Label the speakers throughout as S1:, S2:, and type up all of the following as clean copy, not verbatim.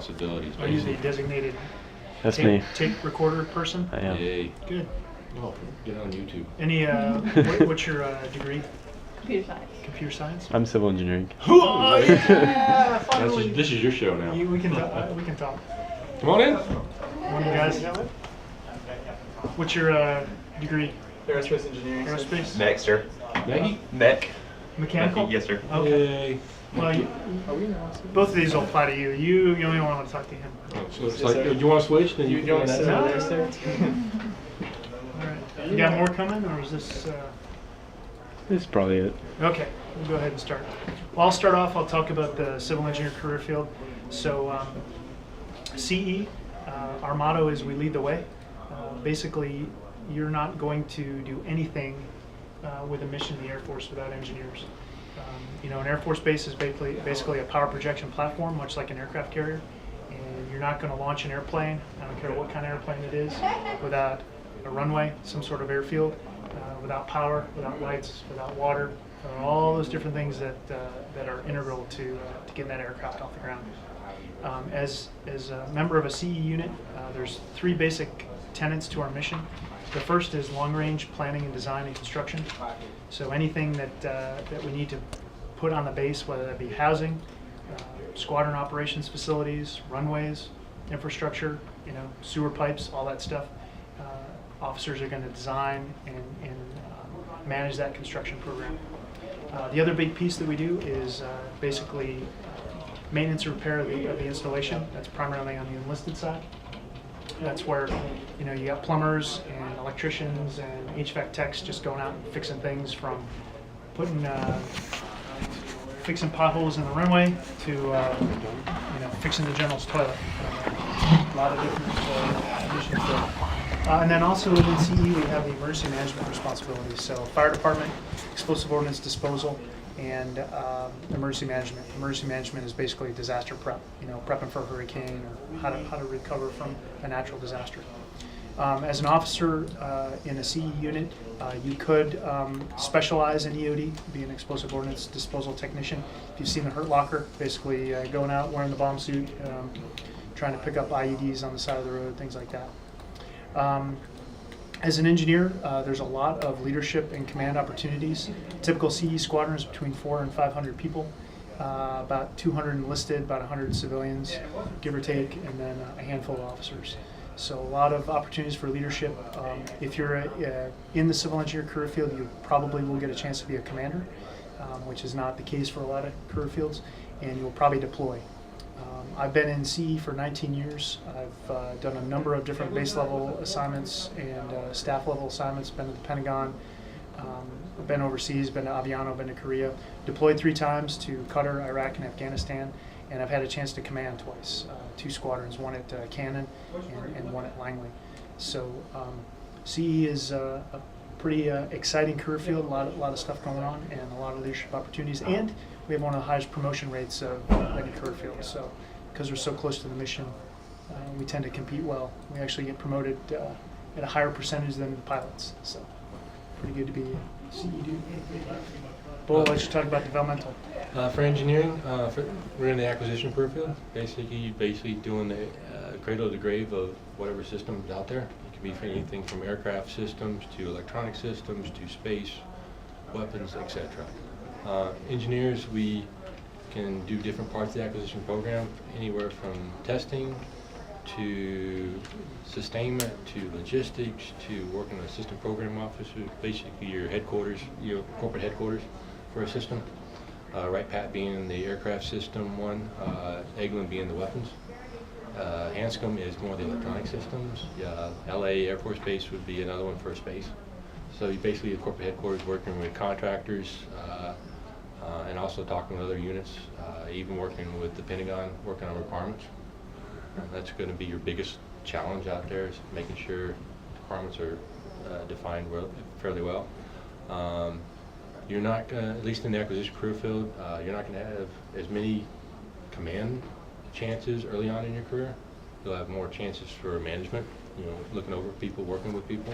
S1: responsibilities.
S2: Are you the designated
S3: That's me.
S2: tape recorder person?
S3: I am.
S1: Yay.
S2: Good.
S1: Oh, get on YouTube.
S2: Any, what's your degree?
S4: Computer science.
S2: Computer science?
S3: I'm civil engineering.
S2: Oh, yeah! Finally.
S1: This is your show now.
S2: We can talk.
S1: Come on in.
S2: Morning, guys. What's your degree?
S5: Aerospace engineering.
S2: Aerospace?
S5: Next, sir.
S1: Maggie?
S5: Neck.
S2: Mechanical?
S5: Yes, sir.
S2: Okay.
S1: Yay.
S2: Well, both of these will apply to you. You only want to talk to him.
S1: Oh, so it's like, you want to switch? Then you
S5: want to
S1: that
S5: sit
S1: side.
S5: over there, sir?
S2: All right. You got more coming, or is this?
S3: This is probably it.
S2: Okay, we'll go ahead and start. Well, I'll start off. I'll talk about the civil engineer career field. So, CE, our motto is we lead the way. Basically, you're not going to do anything with a mission in the Air Force without engineers. You know, an Air Force base is basically a power projection platform, much like an aircraft carrier. And you're not going to launch an airplane, I don't care what kind of airplane it is, without a runway, some sort of airfield, without power, without lights, without water, all those different things that are integral to getting that aircraft off the ground. As a member of a CE unit, there's three basic tenets to our mission. The first is long-range planning and design and construction. So anything that we need to put on the base, whether that be housing, squadron operations facilities, runways, infrastructure, you know, sewer pipes, all that stuff, officers are going to design and manage that construction program. The other big piece that we do is basically maintenance and repair of the installation. That's primarily on the enlisted side. That's where, you know, you got plumbers and electricians and HVAC techs just going out and fixing things, from putting fixing potholes in the runway to you know, fixing the general's toilet. A lot of different additions there. And then also within CE we have the emergency management responsibilities. So fire department, explosive ordnance disposal, and emergency management. Emergency management is basically disaster prep. You know, prepping for a hurricane or how to recover from a natural disaster. As an officer in a CE unit, you could specialize in EOD, be an explosive ordnance disposal technician. If you've seen the Hurt Locker, basically going out wearing the bomb suit, trying to pick up IEDs on the side of the road, things like that. As an engineer, there's a lot of leadership and command opportunities. Typical CE squadron is between 400 and 500 people, about 200 enlisted, about 100 civilians, give or take, and then a handful of officers. So a lot of opportunities for leadership. If you're in the civil engineer career field, you probably will get a chance to be a commander, which is not the case for a lot of career fields, and you'll probably deploy. I've been in CE for 19 years. I've done a number of different base level assignments and staff level assignments, been to the Pentagon, been overseas, been to Aviano, been to Korea, deployed 3 times to Qatar, Iraq, and Afghanistan, and I've had a chance to command twice, 2 squadrons, one at Cannon and one at Langley. So CE is a pretty exciting career field, a lot of stuff going on, and a lot of leadership opportunities, and we have one of the highest promotion rates of any career field. So because we're so close to the mission, we tend to compete well. We actually get promoted at a higher percentage than the pilots. So pretty good to be a CE dude. Bull, let's talk about developmental.
S1: For engineering, we're in the acquisition career field. Basically doing the cradle to grave of whatever system is out there. It can be for anything from aircraft systems to electronic systems to space, weapons, etc. Engineers, we can do different parts of the acquisition program, anywhere from testing to sustainment to logistics to working as assistant program officer, basically your headquarters, your corporate headquarters for a system. Wright Pat being the aircraft system one, Eglin being the weapons. Hanscom is more the electronic systems. LA Air Force Base would be another one for space. So you basically the corporate headquarters working with contractors and also talking with other units, even working with the Pentagon, working on requirements. That's going to be your biggest challenge out there, is making sure requirements are defined fairly well. You're not going to, at least in the acquisition career field, you're not going to have as many command chances early on in your career. You'll have more chances for management, you know, looking over people, working with people.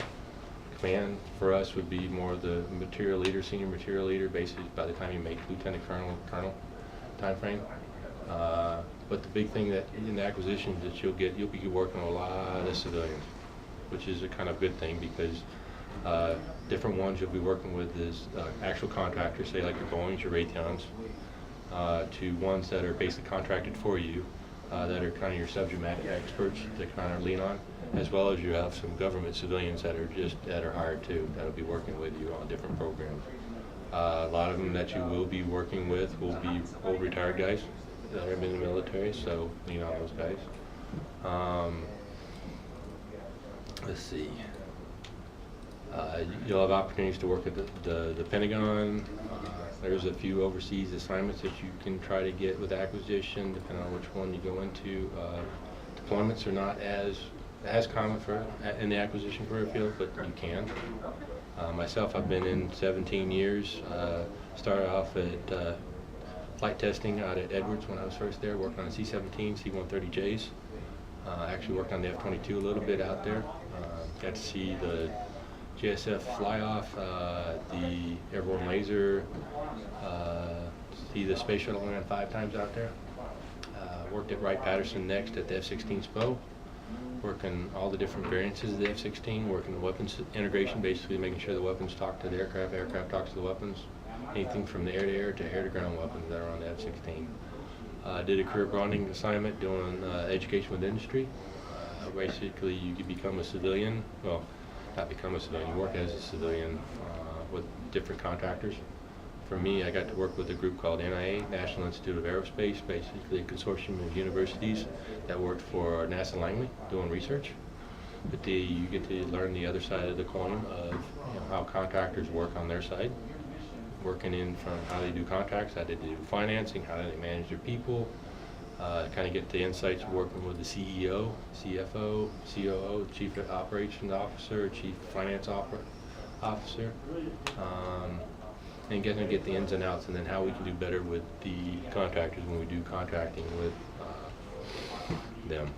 S1: Command for us would be more the material leader, senior material leader, basically by the time you make lieutenant colonel time frame. But the big thing that in the acquisitions that you'll be working with a lot of civilians, which is a kind of good thing because different ones you'll be working with is actual contractors, say like your Boeings, your Raytheons, to ones that are basically contracted for you, that are kind of your subject matter experts that kind of lean on, as well as you have some government civilians that are hired too, that'll be working with you on different programs. A lot of them that you will be working with will be old retired guys that have been in the military, so lean on those guys. Let's see. You'll have opportunities to work at the Pentagon. There's a few overseas assignments that you can try to get with acquisition, depending on which one you go into. Deployments are not as common in the acquisition career field, but you can. Myself, I've been in 17 years. Started off at flight testing out at Edwards when I was first there, working on C-17, C-130Js. Actually worked on the F-22 a little bit out there. Got to see the JSF fly-off, the airborne laser, see the space shuttle land 5 times out there. Worked at Wright-Patterson next at the F-16 SPO, working all the different variances of the F-16, working the weapons integration, basically making sure the weapons talk to the aircraft, aircraft talks to the weapons, anything from the air-to-air to air-to-ground weapons that are on the F-16. Did a career bonding assignment doing education with industry. Basically, you could become a civilian, well, not become a civilian, you work as a civilian with different contractors. For me, I got to work with a group called NIA, National Institute of Aerospace, basically a consortium of universities that worked for NASA Langley doing research. But you get to learn the other side of the coin of how contractors work on their side, working in from how they do contracts, how they do financing, how they manage their people, kind of get the insights of working with the CEO, CFO, COO, Chief Operations Officer, Chief Finance Officer, and getting to get the ins and outs, and then how we can do better with the contractors when we do contracting with them.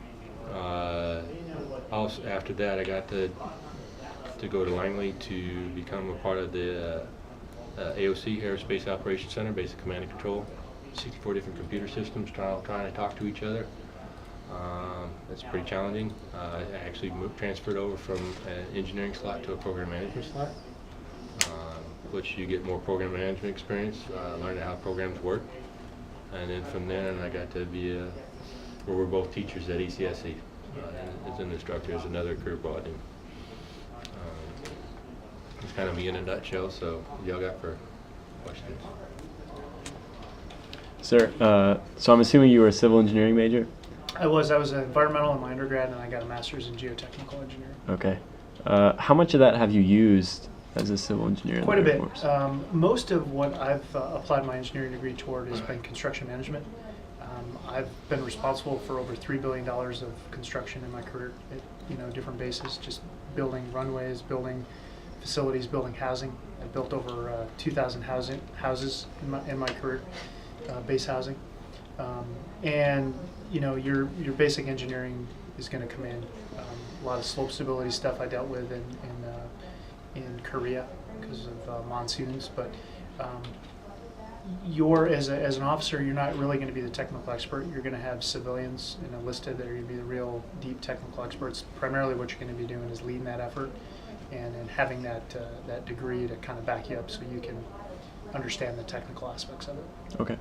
S1: Also, after that, I got to go to Langley to become a part of the AOC, Aerospace Operations Center, Basic Command and Control. 64 different computer systems trying to talk to each other. That's pretty challenging. I actually transferred over from an engineering slot to a program management slot, which you get more program management experience, learning how programs work. And then from there, I got to be where we're both teachers at ECSC. As an instructor, as another career broadening. It's kind of me in a nutshell, so y'all got for questions?
S3: Sir, so I'm assuming you were a civil engineering major?
S2: I was environmental in my undergrad, and I got a master's in geotechnical engineering.
S3: Okay. How much of that have you used as a civil engineer?
S2: Quite a bit. Most of what I've applied my engineering degree toward has been construction management. I've been responsible for over $3 billion of construction in my career at different bases, just building runways, building facilities, building housing. I built over 2,000 houses in my career, base housing. And your basic engineering is going to come in. A lot of slope stability stuff I dealt with in Korea because of monsoons, but as an officer, you're not really going to be the technical expert. You're going to have civilians enlisted that are going to be the real deep technical experts. Primarily what you're going to be doing is leading that effort and having that degree to kind of back you up so you can understand the technical aspects of it.
S3: Okay.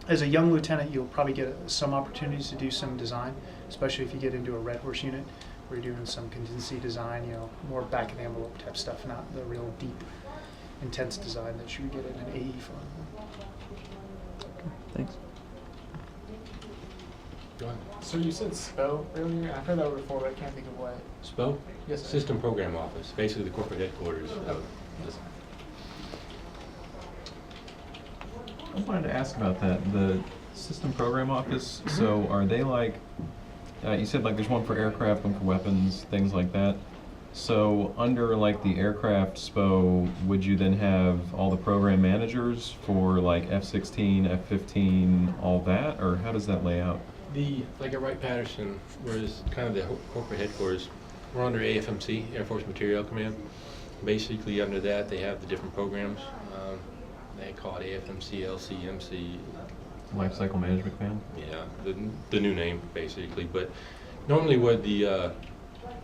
S2: As a young lieutenant, you'll probably get some opportunities to do some design, especially if you get into a Red Horse unit where you're doing some contingency design, more back of the envelope type stuff, not the real deep, intense design that you would get in an AE firm.
S3: Thanks.
S1: Go ahead.
S4: So you said SPO earlier? I've heard that word before, but I can't think of what.
S1: SPO?
S4: Yes, sir.
S1: System Program Office, basically the corporate headquarters of this.
S5: I wanted to ask about that. The system program office, so are they like, you said like there's one for aircraft, one for weapons, things like that. So under like the aircraft SPO, would you then have all the program managers for like F-16, F-15, all that? Or how does that lay out?
S1: Like at Wright-Patterson, whereas kind of the corporate headquarters, we're under AFMC, Air Force Materiel Command. Basically under that, they have the different programs. They call it AFMC, LCMC,
S5: Life cycle management command?
S1: Yeah, the new name basically. But normally what the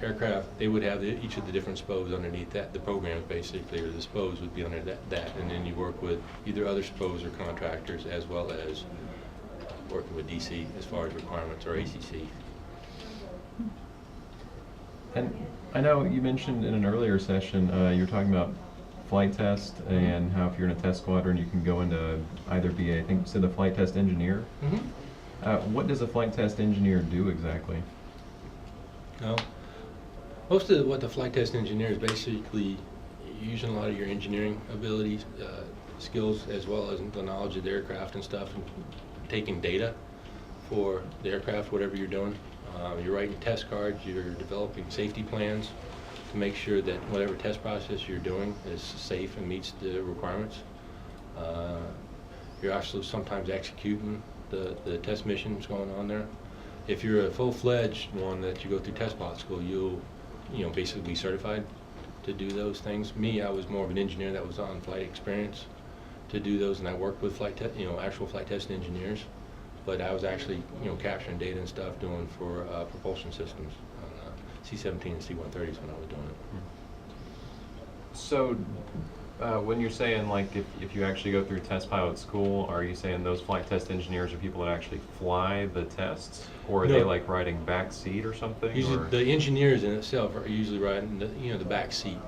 S1: aircraft, they would have each of the different SPOs underneath that. The programs basically, or the SPOs would be under that. And then you work with either other SPOs or contractors as well as working with DC as far as requirements or ACC.
S5: And I know you mentioned in an earlier session, you were talking about flight test and how if you're in a test squadron, you can go into either be, I think you said the flight test engineer. What does a flight test engineer do exactly?
S1: No. Most of what the flight test engineer is basically using a lot of your engineering abilities, skills, as well as the knowledge of the aircraft and stuff, and taking data for the aircraft, whatever you're doing. You're writing test cards, you're developing safety plans to make sure that whatever test process you're doing is safe and meets the requirements. You're also sometimes executing the test missions going on there. If you're a full-fledged one that you go through test pilot school, you'll basically be certified to do those things. Me, I was more of an engineer that was on flight experience to do those, and I worked with actual flight test engineers. But I was actually, capturing data and stuff, doing for propulsion systems on C-17 and C-130s when I was doing it.
S5: So, when you're saying like if you actually go through test pilot school, are you saying those flight test engineers are people that actually fly the tests, or are
S1: No.
S5: they like riding back seat or something?
S1: Usually,
S5: or?
S1: the engineers in itself are usually riding the back seat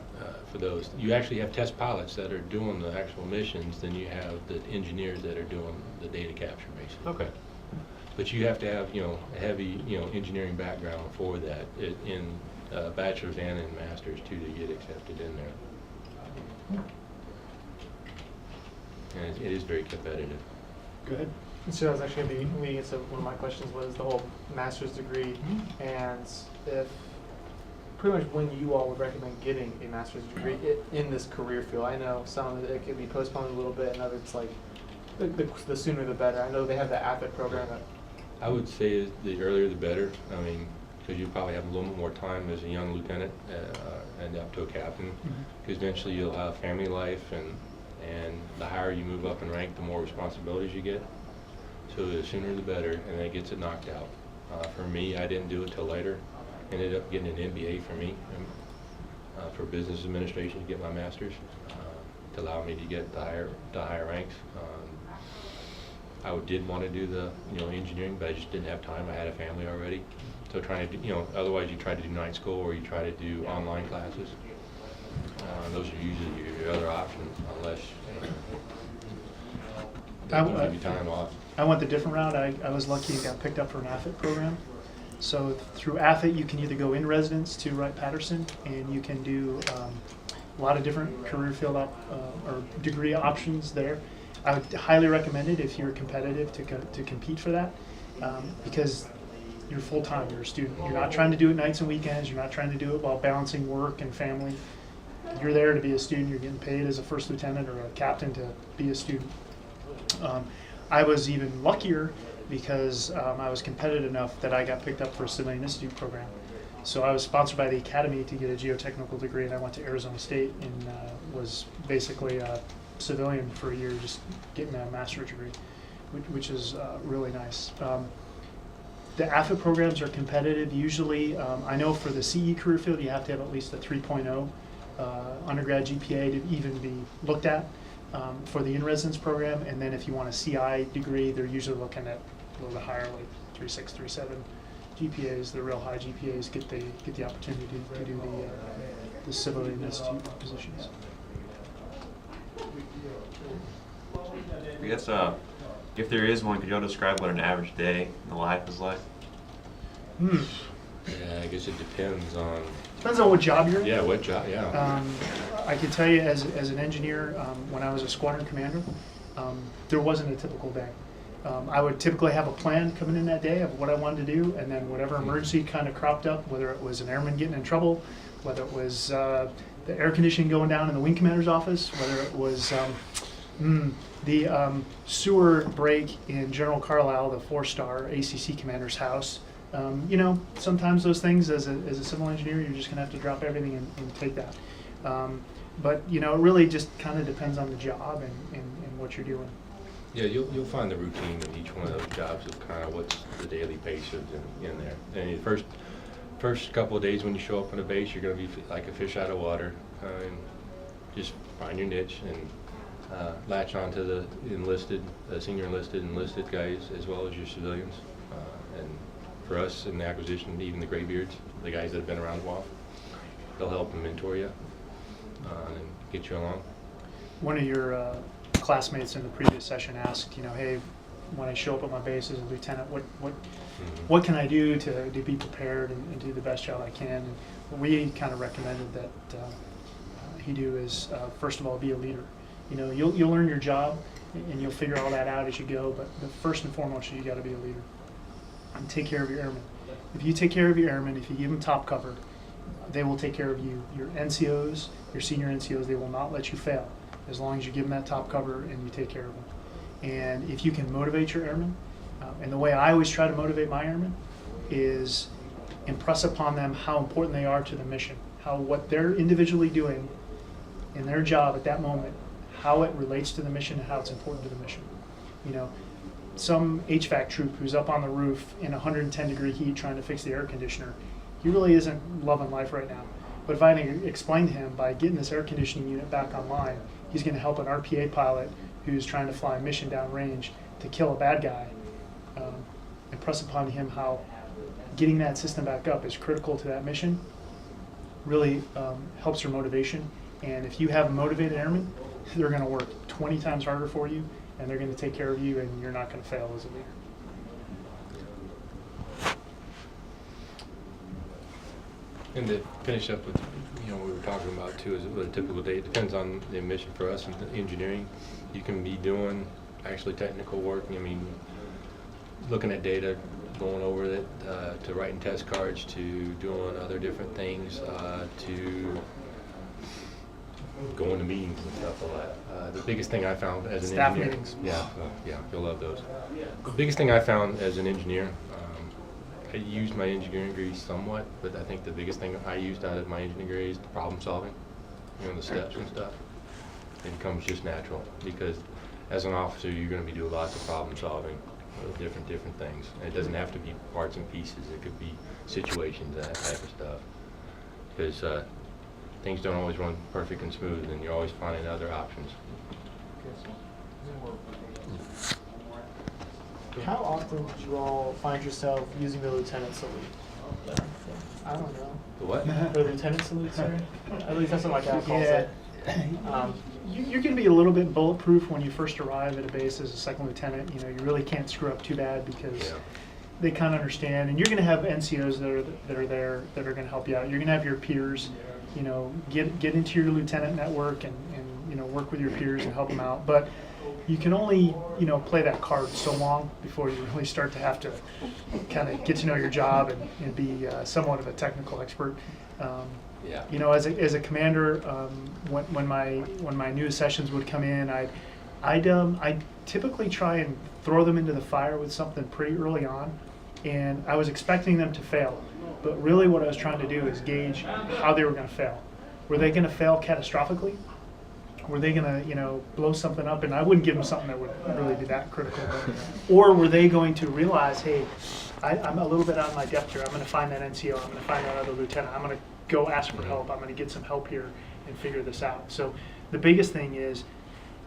S1: for those. You actually have test pilots that are doing the actual missions, then you have the engineers that are doing the data capture, basically.
S5: Okay.
S1: But you have to have, a heavy, engineering background for that in bachelor's and in master's too to get accepted in there. And it is very competitive.
S2: Go ahead.
S4: So that's actually going to be leading into one of my questions was the whole master's degree, and if pretty much when you all would recommend getting a master's degree in this career field. I know some of it could be postponed a little bit, and others like the sooner the better. I know they have the AFSC program.
S1: I would say the earlier the better. I mean, because you probably have a little more time as a young lieutenant and up to a captain. Because eventually you'll have family life, and the higher you move up in rank, the more responsibilities you get. So the sooner the better, and that gets it knocked out. For me, I didn't do it till later. Ended up getting an MBA for me for business administration to get my master's to allow me to get the higher ranks. I did want to do the engineering, but I just didn't have time. I had a family already, so trying to do otherwise you try to do night school or you try to do online classes. Those are usually your other options, unless they can give you time off.
S2: I went the different route. I was lucky and got picked up for an AFIT program. So through AFIT, you can either go in residence to Wright-Patterson, and you can do a lot of different career field or degree options there. I would highly recommend it if you're competitive to compete for that, because you're full-time, you're a student. You're not trying to do it nights and weekends. You're not trying to do it while balancing work and family. You're there to be a student. You're getting paid as a first lieutenant or a captain to be a student. I was even luckier because I was competitive enough that I got picked up for a Civilian Institute program. So I was sponsored by the Academy to get a geotechnical degree, and I went to Arizona State and was basically a civilian for a year, just getting a master's degree, which is really nice. The AFIT programs are competitive. Usually, I know for the CE career field, you have to have at least a 3.0 undergrad GPA to even be looked at. For the in-residence program, and then if you want a CI degree, they're usually looking at a little bit higher, like 3.6, 3.7 GPAs. The real high GPAs get the opportunity to do the Civilian Institute positions.
S6: I guess if there is one, could you all describe what an average day in the life is like?
S1: Yeah, I guess it depends on.
S2: Depends on what job you're in.
S1: Yeah, what job? Yeah.
S2: I can tell you as an engineer, when I was a squadron commander, there wasn't a typical day. I would typically have a plan coming in that day of what I wanted to do, and then whatever emergency kind of cropped up, whether it was an airman getting in trouble, whether it was the air conditioning going down in the wing commander's office, whether it was the sewer break in General Carlisle, the 4-star ACC commander's house. Sometimes those things, as a civil engineer, you're just going to have to drop everything and take that. But it really just kind of depends on the job and what you're doing.
S1: Yeah, you'll find the routine in each one of those jobs of kind of what's the daily pace of in there. And the first couple of days when you show up on a base, you're going to be like a fish out of water. And just find your niche and latch onto the senior enlisted guys as well as your civilians. And for us in the acquisition, even the graybeards, the guys that have been around a while, they'll help and mentor you and get you along.
S2: One of your classmates in the previous session asked, hey, when I show up at my base as a lieutenant, what can I do to be prepared and do the best job I can? And we kind of recommended that he do is first of all be a leader. You'll learn your job and you'll figure all that out as you go. But the first and foremost, you got to be a leader and take care of your airmen. If you take care of your airmen, if you give them top cover, they will take care of you. Your NCOs, your senior NCOs, they will not let you fail as long as you give them that top cover and you take care of them. And if you can motivate your airmen, and the way I always try to motivate my airmen is impress upon them how important they are to the mission, what they're individually doing in their job at that moment, how it relates to the mission and how it's important to the mission. Some HVAC troop who's up on the roof in 110-degree heat trying to fix the air conditioner, he really isn't loving life right now. But if I explain to him by getting this air conditioning unit back online, he's going to help an RPA pilot who's trying to fly a mission downrange to kill a bad guy. Impress upon him how getting that system back up is critical to that mission, really helps your motivation. And if you have motivated airmen, they're going to work 20 times harder for you, and they're going to take care of you, and you're not going to fail as a leader.
S1: And to finish up with, what we were talking about too, is what a typical day. It depends on the mission for us in engineering. You can be doing actually technical work. Looking at data, going over it, to writing test cards, to doing other different things, to going to meetings and stuff like that. The biggest thing I found as an
S2: Staff
S1: engineer,
S2: meetings.
S1: yeah, you'll love those. The biggest thing I found as an engineer, I used my engineering degree somewhat, but I think the biggest thing I used out of my engineering degree is the problem solving, the steps and stuff. It comes just natural because as an officer, you're going to be doing lots of problem solving of different things. And it doesn't have to be parts and pieces. It could be situations, that type of stuff. Because things don't always run perfect and smooth, and you're always finding other options.
S4: How often did you all find yourself using the lieutenant salute? I don't know.
S1: The what?
S4: The lieutenant salute, sorry? At least that's what my dad calls it.
S2: You're going to be a little bit bulletproof when you first arrive at a base as a second lieutenant. You really can't screw up too bad because they kind of understand. And you're going to have NCOs that are there that are going to help you out. You're going to have your peers. Get into your lieutenant network and work with your peers and help them out. But you can only play that card so long before you really start to have to kind of get to know your job and be somewhat of a technical expert. As a commander, when my new sessions would come in, I'd typically try and throw them into the fire with something pretty early on, and I was expecting them to fail. But really, what I was trying to do is gauge how they were going to fail. Were they going to fail catastrophically? Were they going to, blow something up? And I wouldn't give them something that would really be that critical. Or were they going to realize, hey, I'm a little bit out of my depth here. I'm going to find that NCO. I'm going to find that other lieutenant. I'm going to go ask for help. I'm going to get some help here and figure this out. So the biggest thing is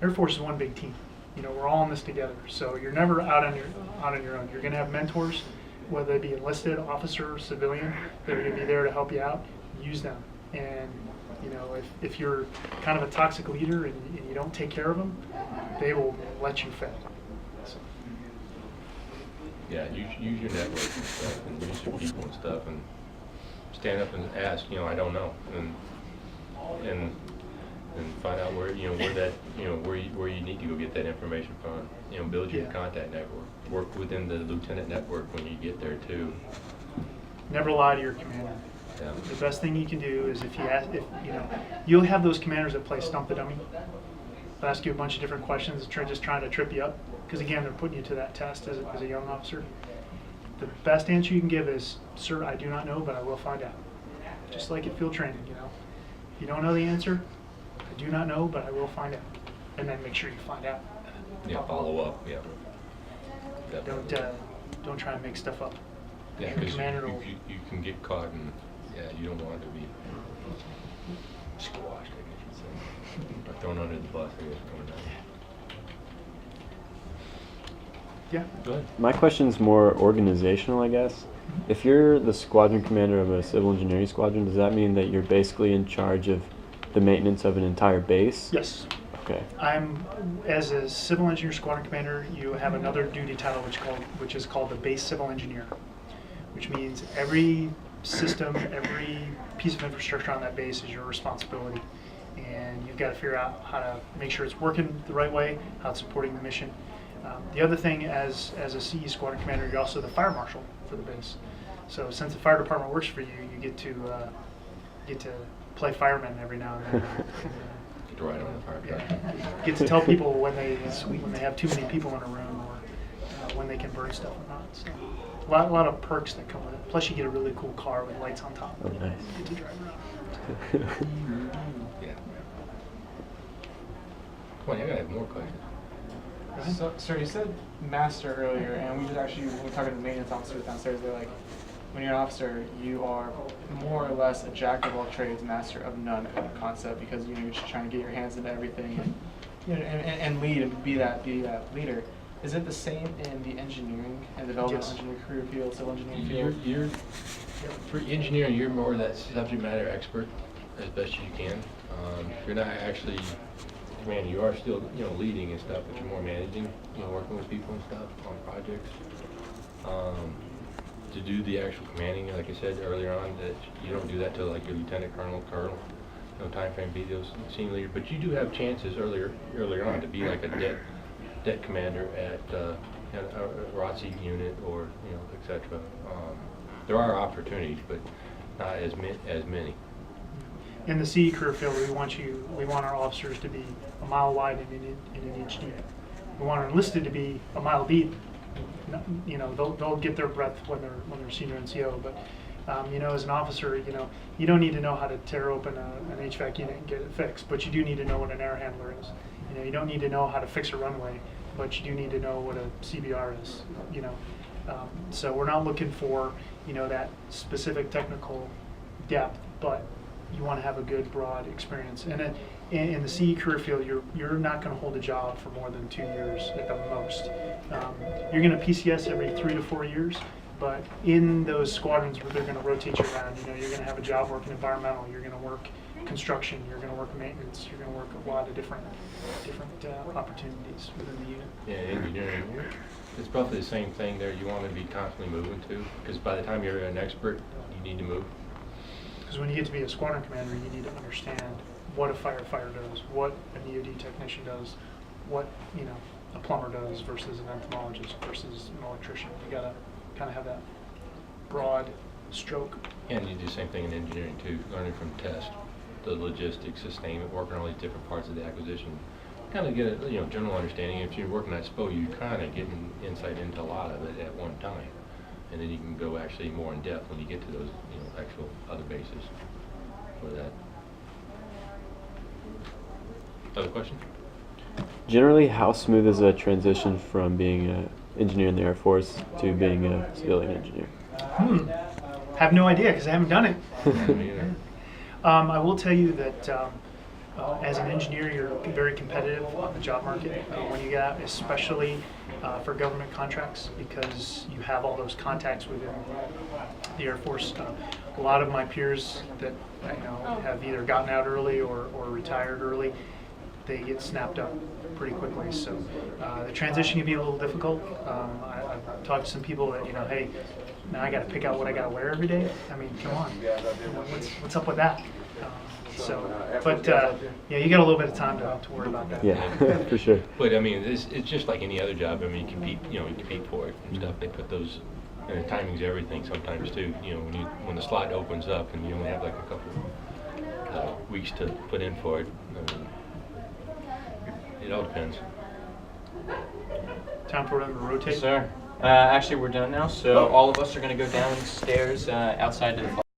S2: Air Force is one big team. We're all in this together. So you're never out on your own. You're going to have mentors, whether they be enlisted, officer, civilian. They're going to be there to help you out. Use them. And if you're kind of a toxic leader and you don't take care of them, they will let you fail. So.
S1: Yeah, use your network and stuff, and use your people and stuff, and stand up and ask. I don't know, and find out where where you need to go get that information from. Build your contact network. Work within the lieutenant network when you get there too.
S2: Never lie to your commander.
S1: Yeah.
S2: The best thing you can do is if you'll have those commanders that play stump the dummy. They'll ask you a bunch of different questions, just trying to trip you up, because again, they're putting you to that test as a young officer. The best answer you can give is, "Sir, I do not know, but I will find out." Just like at field training, If you don't know the answer, I do not know, but I will find out, and then make sure you find out.
S1: Yeah, follow up, yeah.
S2: Don't try and make stuff up.
S1: Yeah,
S2: Your
S1: 'cause
S2: commander will.
S1: you can get caught and, yeah, you don't want it to be squashed, I guess you'd say. Or thrown under the bus, I guess, coming down.
S2: Yeah.
S1: Go ahead.
S3: My question's more organizational, I guess. If you're the squadron commander of a civil engineering squadron, does that mean that you're basically in charge of the maintenance of an entire base?
S2: Yes.
S3: Okay.
S2: As a civil engineer squadron commander, you have another duty title which is called the base civil engineer, which means every system, every piece of infrastructure on that base is your responsibility. And you've got to figure out how to make sure it's working the right way, how it's supporting the mission. The other thing, as a CE squadron commander, you're also the fire marshal for the base. So since the fire department works for you, you get to play fireman every now and then.
S1: Get to ride on the fire truck.
S2: Yeah. Get to tell people when they have too many people in a room, or when they can burn stuff or not. So a lot of perks that come with it. Plus, you get a really cool car with lights on top.
S3: Oh, nice.
S2: You get to drive around.
S1: Yeah. Come on, I gotta have more questions.
S4: So, sir, you said master earlier, and we just actually, when we were talking to the maintenance officers downstairs, they're like, when you're an officer, you are more or less a jack of all trades, master of none kind of concept, because you're just trying to get your hands into everything and lead and be that leader. Is it the same in the engineering and developmental
S2: Yes.
S4: engineering career field, civil engineering field?
S1: You're for engineering, you're more that subject matter expert as best as you can. You're not actually commanding. You are still, leading and stuff, but you're more managing, working with people and stuff on projects. To do the actual commanding, like I said earlier on, that you don't do that till like your lieutenant colonel, time frame be those senior leader. But you do have chances earlier on to be like a det commander at a ROTC unit or etc. There are opportunities, but not as many.
S2: In the CE career field, we want our officers to be a mile wide and an inch deep. We want our enlisted to be a mile deep. They'll get their breath when they're senior NCO, but as an officer, you don't need to know how to tear open an HVAC unit and get it fixed, but you do need to know what an air handler is. You don't need to know how to fix a runway, but you do need to know what a CBR is. So we're not looking for that specific technical depth, but you want to have a good broad experience. And in the CE career field, you're not going to hold a job for more than 2 years at the most. You're going to PCS every 3 to 4 years, but in those squadrons where they're going to rotate you around, you're going to have a job working environmental, you're going to work construction, you're going to work maintenance, you're going to work a lot of different opportunities within the unit.
S1: Yeah, engineering. It's roughly the same thing there. You want to be constantly moving too, because by the time you're an expert, you need to move.
S2: Because when you get to be a squadron commander, you need to understand what a firefighter does, what an EOD technician does, what a plumber does versus an entomologist versus an electrician. You gotta kind of have that broad stroke.
S1: Yeah, and you do the same thing in engineering too, learning from test, the logistics, sustainment, working on all these different parts of the acquisition. Kind of get a general understanding. If you're working at SPO, you kind of get an insight into a lot of it at one time, and then you can go actually more in depth when you get to those actual other bases for that. Other question?
S3: Generally, how smooth is a transition from being an engineer in the Air Force to being a civilian engineer?
S2: Have no idea because I haven't done it.
S1: Yeah, me either.
S2: I will tell you that as an engineer, you're very competitive on the job market when you get out, especially for government contracts, because you have all those contacts within the Air Force. A lot of my peers that I know have either gotten out early or retired early, they get snapped up pretty quickly. So the transition can be a little difficult. I've talked to some people that, hey, now I got to pick out what I got to wear every day. I mean, come on, what's up with that? You got a little bit of time to worry about that.
S3: Yeah, for sure.
S1: But I mean, it's just like any other job. I mean, you compete for it and stuff. They put those timing's everything sometimes too. When the slot opens up and you only have like a couple weeks to put in for it. I mean, it all depends.
S2: Time for them to rotate.
S7: Sir, actually we're done now, so all of us are going to go downstairs outside to the